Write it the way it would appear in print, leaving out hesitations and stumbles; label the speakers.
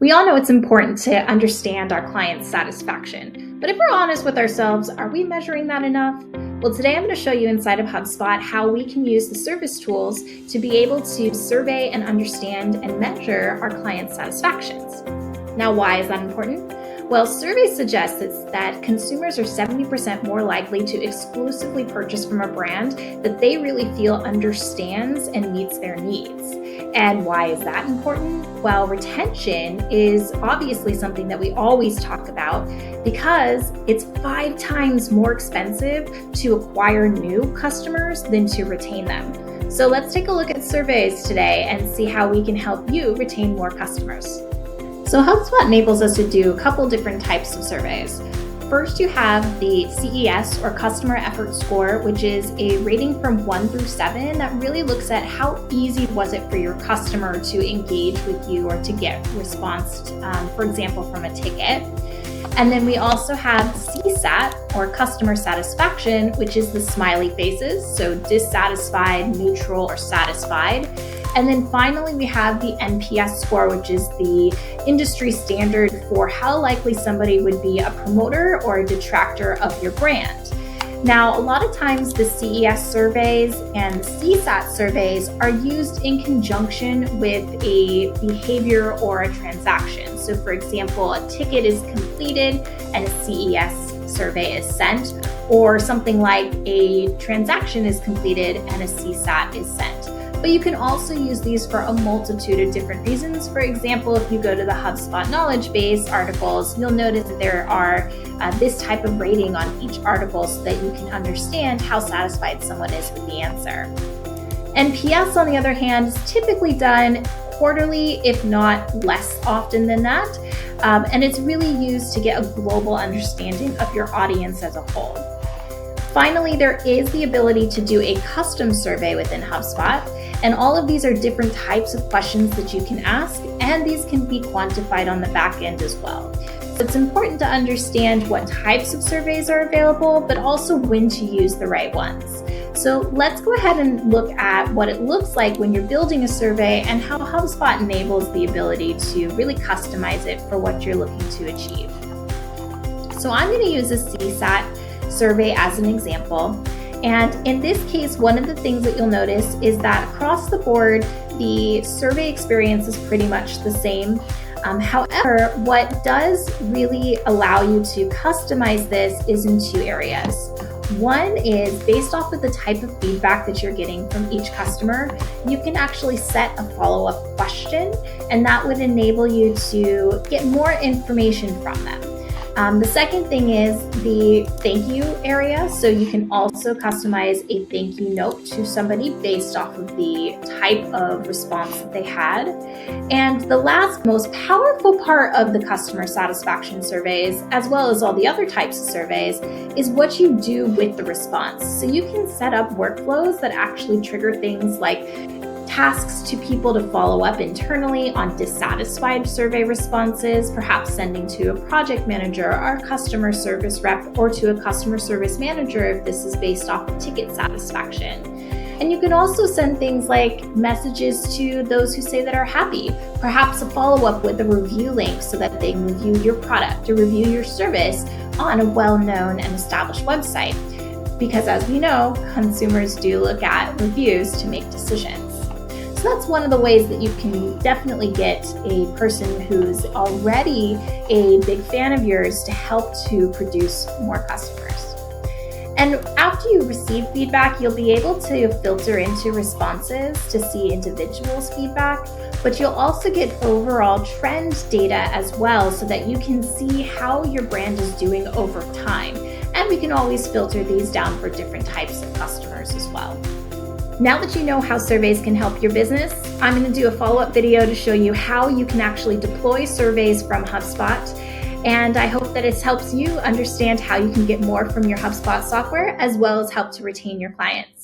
Speaker 1: We all know it's important to understand our clients' satisfaction, but if we're honest with ourselves, are we measuring that enough? Well, today I'm going to show you inside of HubSpot how we can use the service tools to be able to survey and understand and measure our clients' satisfactions. Now, why is that important? Well, surveys suggest that consumers are 70% more likely to exclusively purchase from a brand that they really feel understands and meets their needs. And why is that important? Well, retention is obviously something that we always talk about because it's 5 times more expensive to acquire new customers than to retain them. So let's take a look at surveys today and see how we can help you retain more customers. So HubSpot enables us to do a couple different types of surveys. First, you have the CES or Customer Effort Score, which is a rating from 1 through 7 that really looks at how easy was it for your customer to engage with you or to get response, for example, from a ticket. And then we also have CSAT or Customer Satisfaction, which is the smiley faces, so dissatisfied, neutral, or satisfied. And then finally, we have the NPS score, which is the industry standard for how likely somebody would be a promoter or a detractor of your brand. Now, a lot of times the CES surveys and the CSAT surveys are used in conjunction with a behavior or a transaction. So for example, a ticket is completed and a CES survey is sent, or something like a transaction is completed and a CSAT is sent. But you can also use these for a multitude of different reasons. For example, if you go to the HubSpot knowledge base articles, you'll notice that there are this type of rating on each article so that you can understand how satisfied someone is with the answer. NPS, on the other hand, is typically done quarterly, if not less often than that. And it's really used to get a global understanding of your audience as a whole. Finally, there is the ability to do a custom survey within HubSpot, and all of these are different types of questions that you can ask, and these can be quantified on the back end as well. So it's important to understand what types of surveys are available, but also when to use the right ones. So let's go ahead and look at what it looks like when you're building a survey and how HubSpot enables the ability to really customize it for what you're looking to achieve. So I'm going to use a CSAT survey as an example. And in this case, one of the things that you'll notice is that across the board, the survey experience is pretty much the same. However, what does really allow you to customize this is in 2 areas. One is based off of the type of feedback that you're getting from each customer, you can actually set a follow-up question, and that would enable you to get more information from them. The second thing is the thank you area. So you can also customize a thank you note to somebody based off of the type of response that they had. And the last most powerful part of the customer satisfaction surveys, as well as all the other types of surveys, is what you do with the response. So you can set up workflows that actually trigger things like tasks to people to follow up internally on dissatisfied survey responses, perhaps sending to a project manager or a customer service rep, or to a customer service manager if this is based off of ticket satisfaction. And you can also send things like messages to those who say that are happy, perhaps a follow-up with a review link so that they can review your product or review your service on a well-known and established website. Because as we know, consumers do look at reviews to make decisions. So that's one of the ways that you can definitely get a person who's already a big fan of yours to help to produce more customers. And after you receive feedback, you'll be able to filter into responses to see individuals' feedback, but you'll also get overall trend data as well so that you can see how your brand is doing over time. And we can always filter these down for different types of customers as well. Now that you know how surveys can help your business, I'm going to do a follow-up video to show you how you can actually deploy surveys from HubSpot. And I hope that it helps you understand how you can get more from your HubSpot software, as well as help to retain your clients.